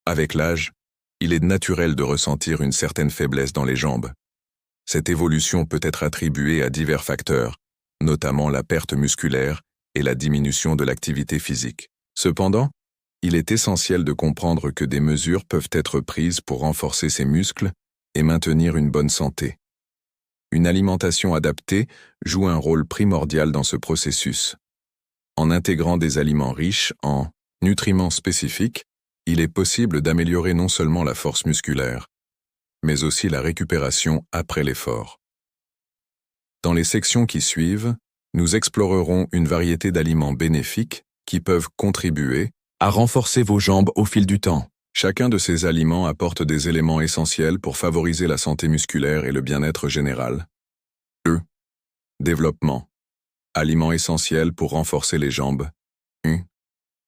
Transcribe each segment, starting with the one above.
Avec l'âge, il est naturel de ressentir une certaine faiblesse dans les jambes. Cette évolution peut être attribuée à divers facteurs, notamment la perte musculaire et la diminution de l'activité physique. Cependant, il est essentiel de comprendre que des mesures peuvent être prises pour renforcer ces muscles et maintenir une bonne santé. Une alimentation adaptée joue un rôle primordial dans ce processus. En intégrant des aliments riches en nutriments spécifiques, il est possible d'améliorer non seulement la force musculaire, mais aussi la récupération après l'effort. Dans les sections qui suivent, nous explorerons une variété d'aliments bénéfiques qui peuvent contribuer à renforcer vos jambes au fil du temps. Chacun de ces aliments apporte des éléments essentiels pour favoriser la santé musculaire et le bien-être général. Développement. Aliments essentiels pour renforcer les jambes.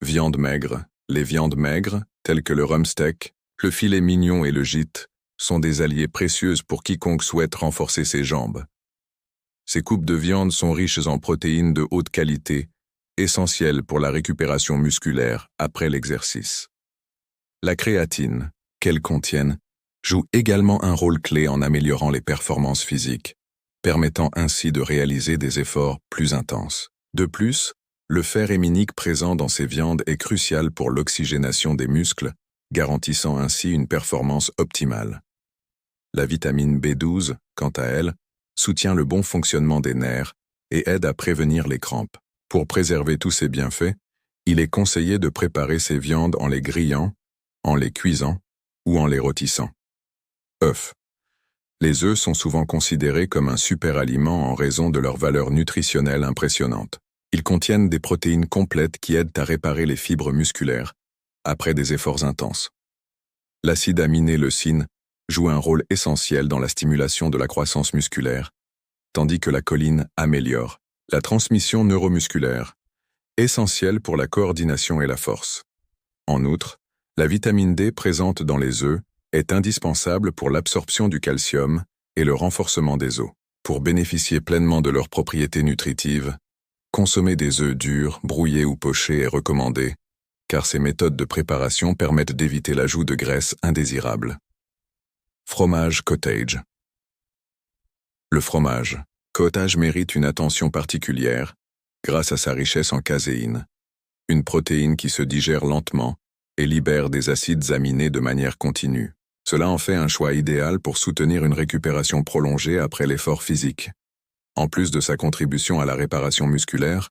Viande maigre. Les viandes maigres, telles que le rumsteak, le filet mignon et le gîte, sont des alliés précieux pour quiconque souhaite renforcer ses jambes. Ces coupes de viande sont riches en protéines de haute qualité, essentielles pour la récupération musculaire après l'exercice. La créatine, qu'elle contienne, joue également un rôle clé en améliorant les performances physiques, permettant ainsi de réaliser des efforts plus intenses. De plus, le fer héminique présent dans ces viandes est crucial pour l'oxygénation des muscles, garantissant ainsi une performance optimale. La vitamine B12, quant à elle, soutient le bon fonctionnement des nerfs et aide à prévenir les crampes. Pour préserver tous ces bienfaits, il est conseillé de préparer ces viandes en les grillant, en les cuisant ou en les rôtissant. Œufs. Les œufs sont souvent considérés comme un super aliment en raison de leur valeur nutritionnelle impressionnante. Ils contiennent des protéines complètes qui aident à réparer les fibres musculaires après des efforts intenses. L'acide aminé leucine joue un rôle essentiel dans la stimulation de la croissance musculaire, tandis que la choline améliore la transmission neuromusculaire, essentielle pour la coordination et la force. En outre, la vitamine D présente dans les œufs est indispensable pour l'absorption du calcium et le renforcement des os. Pour bénéficier pleinement de leurs propriétés nutritives, consommer des œufs durs, brouillés ou pochés est recommandé, car ces méthodes de préparation permettent d'éviter l'ajout de graisses indésirables. Fromage cottage. Le fromage cottage mérite une attention particulière grâce à sa richesse en caséine, une protéine qui se digère lentement et libère des acides aminés de manière continue. Cela en fait un choix idéal pour soutenir une récupération prolongée après l'effort physique. En plus de sa contribution à la réparation musculaire,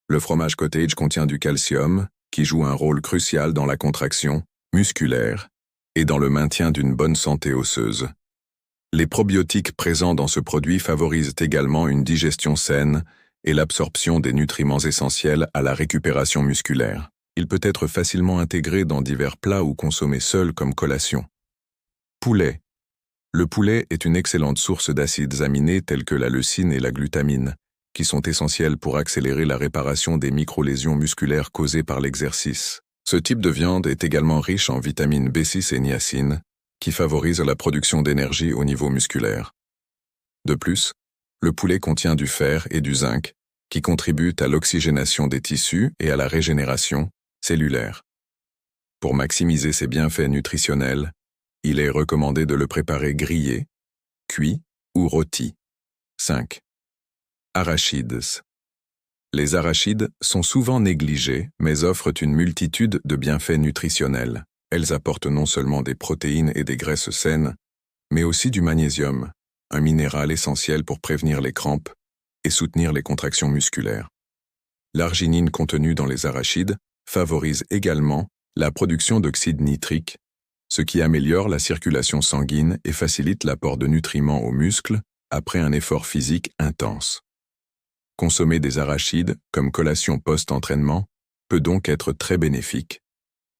le fromage cottage contient du calcium, qui joue un rôle crucial dans la contraction musculaire et dans le maintien d'une bonne santé osseuse. Les probiotiques présents dans ce produit favorisent également une digestion saine et l'absorption des nutriments essentiels à la récupération musculaire. Il peut être facilement intégré dans divers plats ou consommé seul comme collation. Poulet. Le poulet est une excellente source d'acides aminés tels que la leucine et la glutamine, qui sont essentiels pour accélérer la réparation des microlésions musculaires causées par l'exercice. Ce type de viande est également riche en vitamines B6 et niacine, qui favorisent la production d'énergie au niveau musculaire. De plus, le poulet contient du fer et du zinc, qui contribuent à l'oxygénation des tissus et à la régénération cellulaire. Pour maximiser ses bienfaits nutritionnels, il est recommandé de le préparer grillé, cuit ou rôti. 5. Arachides. Les arachides sont souvent négligés, mais offrent une multitude de bienfaits nutritionnels. Elles apportent non seulement des protéines et des graisses saines, mais aussi du magnésium, un minéral essentiel pour prévenir les crampes et soutenir les contractions musculaires. L'arginine contenue dans les arachides favorise également la production d'oxyde nitrique, ce qui améliore la circulation sanguine et facilite l'apport de nutriments aux muscles après un effort physique intense. Consommer des arachides comme collation post-entraînement peut donc être très bénéfique.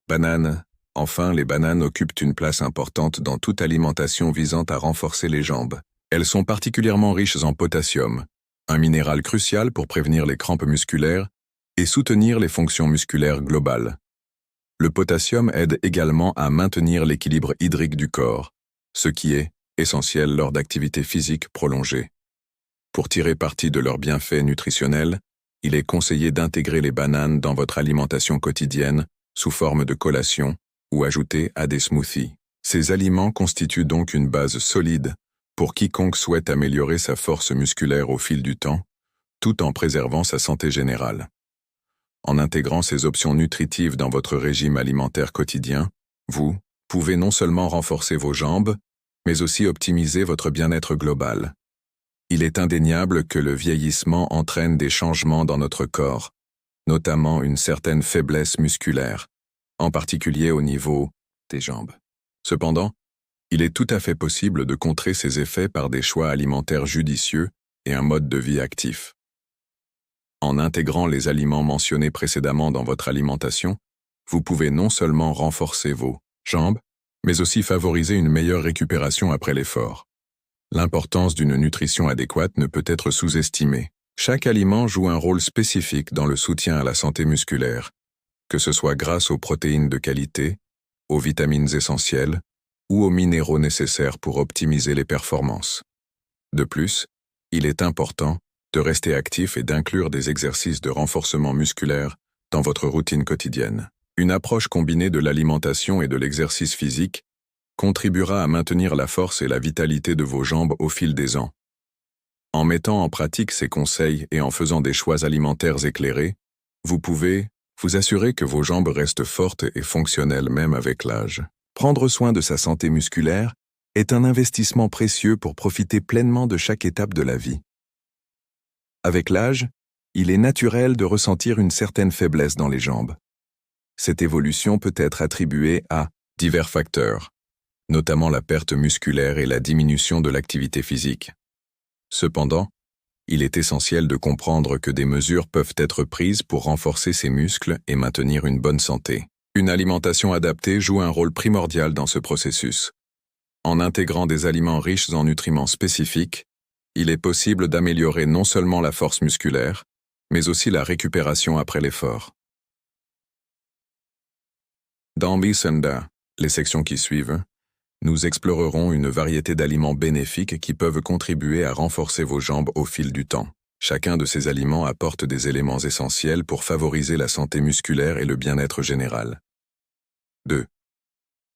Bananes. Enfin, les bananes occupent une place importante dans toute alimentation visant à renforcer les jambes. Elles sont particulièrement riches en potassium, un minéral crucial pour prévenir les crampes musculaires et soutenir les fonctions musculaires globales. Le potassium aide également à maintenir l'équilibre hydrique du corps, ce qui est essentiel lors d'activités physiques prolongées. Pour tirer parti de leurs bienfaits nutritionnels, il est conseillé d'intégrer les bananes dans votre alimentation quotidienne sous forme de collation ou ajoutés à des smoothies. Ces aliments constituent donc une base solide pour quiconque souhaite améliorer sa force musculaire au fil du temps, tout en préservant sa santé générale. En intégrant ces options nutritives dans votre régime alimentaire quotidien, vous pouvez non seulement renforcer vos jambes, mais aussi optimiser votre bien-être global. Il est indéniable que le vieillissement entraîne des changements dans notre corps, notamment une certaine faiblesse musculaire, en particulier au niveau des jambes. Cependant, il est tout à fait possible de contrer ces effets par des choix alimentaires judicieux et un mode de vie actif. En intégrant les aliments mentionnés précédemment dans votre alimentation, vous pouvez non seulement renforcer vos jambes, mais aussi favoriser une meilleure récupération après l'effort. L'importance d'une nutrition adéquate ne peut être sous-estimée. Chaque aliment joue un rôle spécifique dans le soutien à la santé musculaire, que ce soit grâce aux protéines de qualité, aux vitamines essentielles ou aux minéraux nécessaires pour optimiser les performances. De plus, il est important de rester actif et d'inclure des exercices de renforcement musculaire dans votre routine quotidienne. Une approche combinée de l'alimentation et de l'exercice physique contribuera à maintenir la force et la vitalité de vos jambes au fil des ans. En mettant en pratique ces conseils et en faisant des choix alimentaires éclairés, vous pouvez vous assurer que vos jambes restent fortes et fonctionnelles même avec l'âge. Prendre soin de sa santé musculaire est un investissement précieux pour profiter pleinement de chaque étape de la vie. Avec l'âge, il est naturel de ressentir une certaine faiblesse dans les jambes. Cette évolution peut être attribuée à divers facteurs, notamment la perte musculaire et la diminution de l'activité physique. Cependant, il est essentiel de comprendre que des mesures peuvent être prises pour renforcer ces muscles et maintenir une bonne santé. Une alimentation adaptée joue un rôle primordial dans ce processus. En intégrant des aliments riches en nutriments spécifiques, il est possible d'améliorer non seulement la force musculaire, mais aussi la récupération après l'effort. Dans Bisenda, les sections qui suivent, nous explorerons une variété d'aliments bénéfiques qui peuvent contribuer à renforcer vos jambes au fil du temps. Chacun de ces aliments apporte des éléments essentiels pour favoriser la santé musculaire et le bien-être général. 2.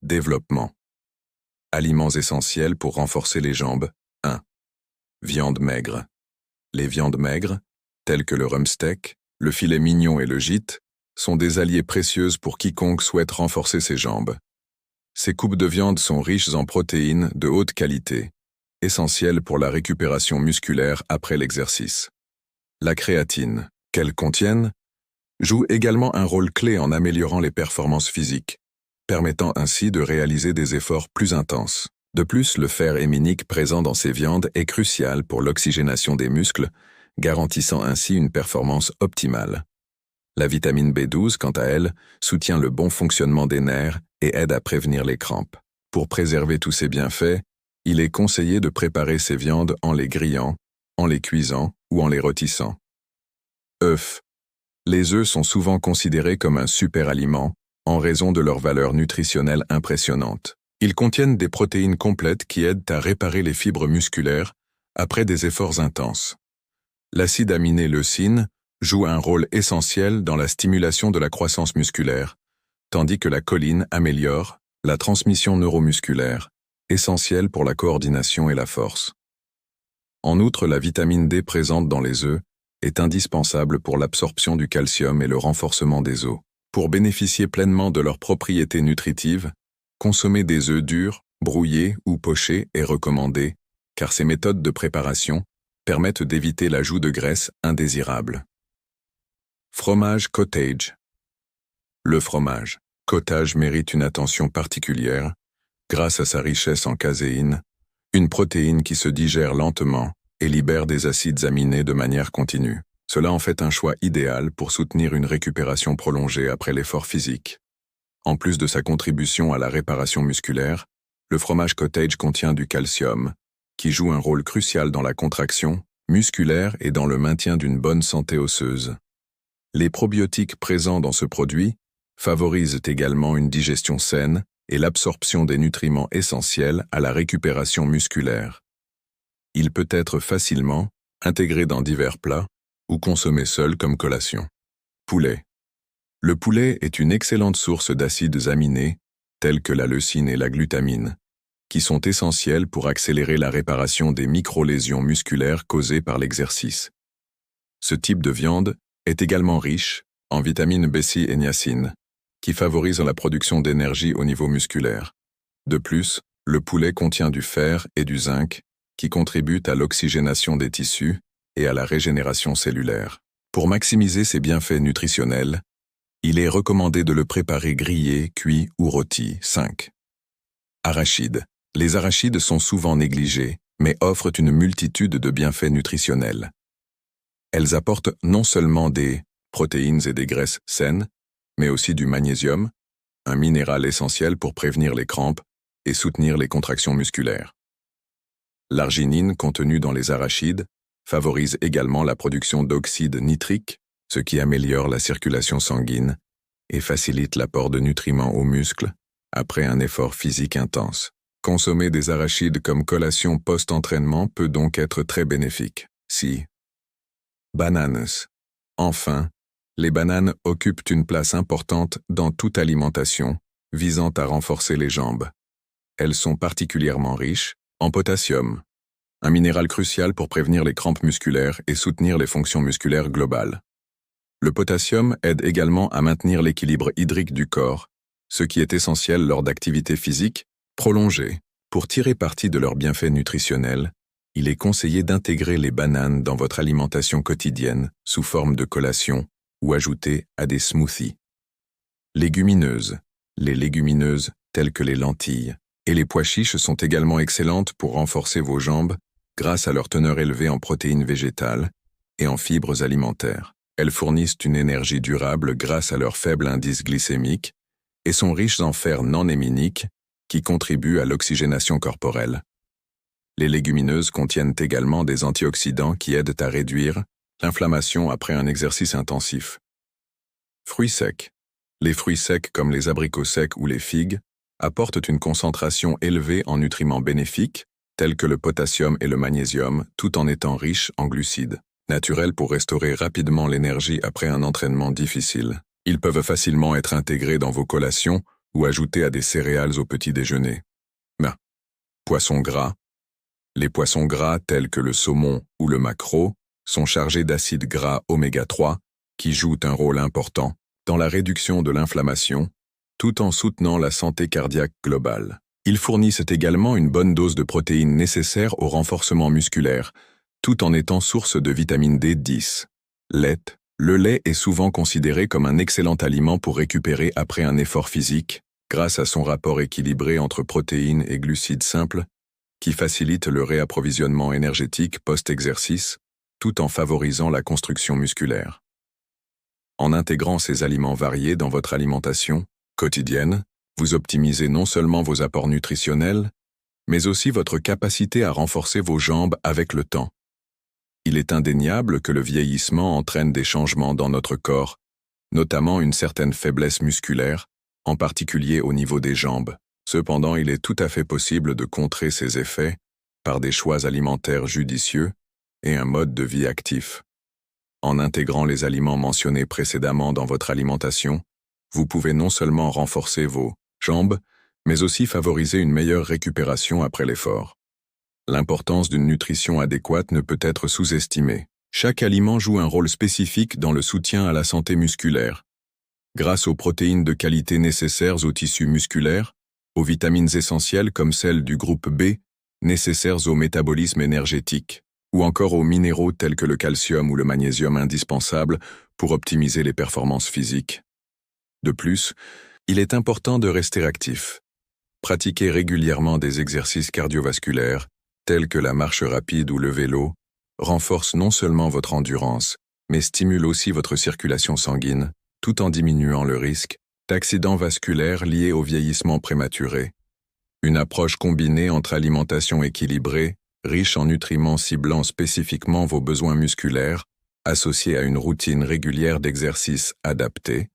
Développement. Aliments essentiels pour renforcer les jambes. 1. Viande maigre. Les viandes maigres, telles que le rumsteak, le filet mignon et le gîte, sont des alliés précieuses pour quiconque souhaite renforcer ses jambes. Ces coupes de viande sont riches en protéines de haute qualité, essentielles pour la récupération musculaire après l'exercice. La créatine, qu'elles contiennent, joue également un rôle clé en améliorant les performances physiques, permettant ainsi de réaliser des efforts plus intenses. De plus, le fer héminique présent dans ces viandes est crucial pour l'oxygénation des muscles, garantissant ainsi une performance optimale. La vitamine B12, quant à elle, soutient le bon fonctionnement des nerfs et aide à prévenir les crampes. Pour préserver tous ces bienfaits, il est conseillé de préparer ces viandes en les grillant, en les cuisant ou en les rôtissant. œufs. Les œufs sont souvent considérés comme un super aliment en raison de leur valeur nutritionnelle impressionnante. Ils contiennent des protéines complètes qui aident à réparer les fibres musculaires après des efforts intenses. L'acide aminé leucine joue un rôle essentiel dans la stimulation de la croissance musculaire, tandis que la choline améliore la transmission neuromusculaire, essentielle pour la coordination et la force. En outre, la vitamine D présente dans les œufs est indispensable pour l'absorption du calcium et le renforcement des os. Pour bénéficier pleinement de leurs propriétés nutritives, consommer des œufs durs, brouillés ou pochés est recommandé, car ces méthodes de préparation permettent d'éviter l'ajout de graisses indésirables. Fromage cottage. Le fromage cottage mérite une attention particulière grâce à sa richesse en caséine, une protéine qui se digère lentement et libère des acides aminés de manière continue. Cela en fait un choix idéal pour soutenir une récupération prolongée après l'effort physique. En plus de sa contribution à la réparation musculaire, le fromage cottage contient du calcium, qui joue un rôle crucial dans la contraction musculaire et dans le maintien d'une bonne santé osseuse. Les probiotiques présents dans ce produit favorisent également une digestion saine et l'absorption des nutriments essentiels à la récupération musculaire. Il peut être facilement intégré dans divers plats ou consommé seul comme collation. Poulet. Le poulet est une excellente source d'acides aminés tels que la leucine et la glutamine, qui sont essentiels pour accélérer la réparation des micro-lésions musculaires causées par l'exercice. Ce type de viande est également riche en vitamines B6 et niacine, qui favorisent la production d'énergie au niveau musculaire. De plus, le poulet contient du fer et du zinc, qui contribuent à l'oxygénation des tissus et à la régénération cellulaire. Pour maximiser ses bienfaits nutritionnels, il est recommandé de le préparer grillé, cuit ou rôti. 5. Arachides. Les arachides sont souvent négligés, mais offrent une multitude de bienfaits nutritionnels. Elles apportent non seulement des protéines et des graisses saines, mais aussi du magnésium, un minéral essentiel pour prévenir les crampes et soutenir les contractions musculaires. L'arginine contenue dans les arachides favorise également la production d'oxyde nitrique, ce qui améliore la circulation sanguine et facilite l'apport de nutriments aux muscles après un effort physique intense. Consommer des arachides comme collation post-entraînement peut donc être très bénéfique. 6. Bananes. Enfin, les bananes occupent une place importante dans toute alimentation visant à renforcer les jambes. Elles sont particulièrement riches en potassium, un minéral crucial pour prévenir les crampes musculaires et soutenir les fonctions musculaires globales. Le potassium aide également à maintenir l'équilibre hydrique du corps, ce qui est essentiel lors d'activités physiques prolongées. Pour tirer parti de leurs bienfaits nutritionnels, il est conseillé d'intégrer les bananes dans votre alimentation quotidienne sous forme de collation ou ajouter à des smoothies. Légumineuses. Les légumineuses, telles que les lentilles et les pois chiches, sont également excellentes pour renforcer vos jambes grâce à leur teneur élevée en protéines végétales et en fibres alimentaires. Elles fournissent une énergie durable grâce à leur faible indice glycémique et sont riches en fer non héminique qui contribue à l'oxygénation corporelle. Les légumineuses contiennent également des antioxydants qui aident à réduire l'inflammation après un exercice intensif. Fruits secs. Les fruits secs comme les abricots secs ou les figues apportent une concentration élevée en nutriments bénéfiques, tels que le potassium et le magnésium, tout en étant riches en glucides, naturels pour restaurer rapidement l'énergie après un entraînement difficile. Ils peuvent facilement être intégrés dans vos collations ou ajoutés à des céréales au petit déjeuner. Poissons gras. Les poissons gras tels que le saumon ou le maquereau sont chargés d'acides gras oméga 3 qui jouent un rôle important dans la réduction de l'inflammation, tout en soutenant la santé cardiaque globale. Ils fournissent également une bonne dose de protéines nécessaires au renforcement musculaire, tout en étant source de vitamine D10. Lait. Le lait est souvent considéré comme un excellent aliment pour récupérer après un effort physique, grâce à son rapport équilibré entre protéines et glucides simples, qui facilite le réapprovisionnement énergétique post-exercice, tout en favorisant la construction musculaire. En intégrant ces aliments variés dans votre alimentation quotidienne, vous optimisez non seulement vos apports nutritionnels, mais aussi votre capacité à renforcer vos jambes avec le temps. Il est indéniable que le vieillissement entraîne des changements dans notre corps, notamment une certaine faiblesse musculaire, en particulier au niveau des jambes. Cependant, il est tout à fait possible de contrer ces effets par des choix alimentaires judicieux et un mode de vie actif. En intégrant les aliments mentionnés précédemment dans votre alimentation, vous pouvez non seulement renforcer vos jambes, mais aussi favoriser une meilleure récupération après l'effort. L'importance d'une nutrition adéquate ne peut être sous-estimée. Chaque aliment joue un rôle spécifique dans le soutien à la santé musculaire. Grâce aux protéines de qualité nécessaires aux tissus musculaires, aux vitamines essentielles comme celles du groupe B, nécessaires au métabolisme énergétique, ou encore aux minéraux tels que le calcium ou le magnésium indispensables pour optimiser les performances physiques. De plus, il est important de rester actif. Pratiquer régulièrement des exercices cardiovasculaires, tels que la marche rapide ou le vélo, renforce non seulement votre endurance, mais stimule aussi votre circulation sanguine, tout en diminuant le risque d'accidents vasculaires liés au vieillissement prématuré. Une approche combinée entre alimentation équilibrée, riche en nutriments ciblant spécifiquement vos besoins musculaires, associée à une routine régulière d'exercice adaptée,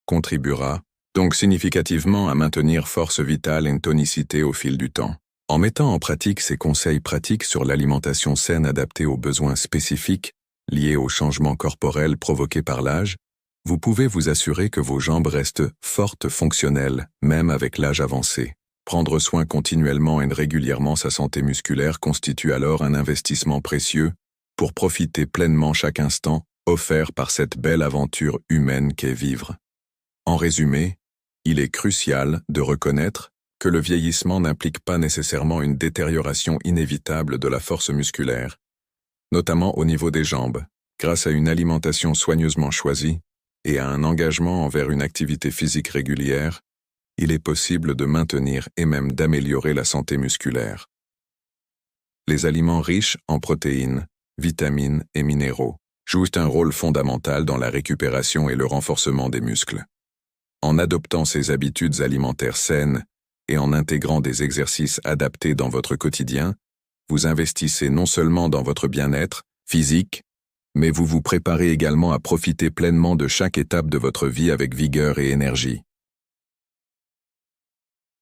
contribuera donc significativement à maintenir force vitale et tonicité au fil du temps. En mettant en pratique ces conseils pratiques sur l'alimentation saine adaptée aux besoins spécifiques liés aux changements corporels provoqués par l'âge, Vous pouvez vous assurer que vos jambes restent fortes, fonctionnelles, même avec l'âge avancé. Prendre soin continuellement et régulièrement sa santé musculaire constitue alors un investissement précieux pour profiter pleinement chaque instant offert par cette belle aventure humaine qu'est vivre. En résumé, il est crucial de reconnaître que le vieillissement n'implique pas nécessairement une détérioration inévitable de la force musculaire, notamment au niveau des jambes, grâce à une alimentation soigneusement choisie et à un engagement envers une activité physique régulière, il est possible de maintenir et même d'améliorer la santé musculaire. Les aliments riches en protéines, vitamines et minéraux jouent un rôle fondamental dans la récupération et le renforcement des muscles. En adoptant ces habitudes alimentaires saines et en intégrant des exercices adaptés dans votre quotidien, vous investissez non seulement dans votre bien-être physique, mais vous vous préparez également à profiter pleinement de chaque étape de votre vie avec vigueur et énergie.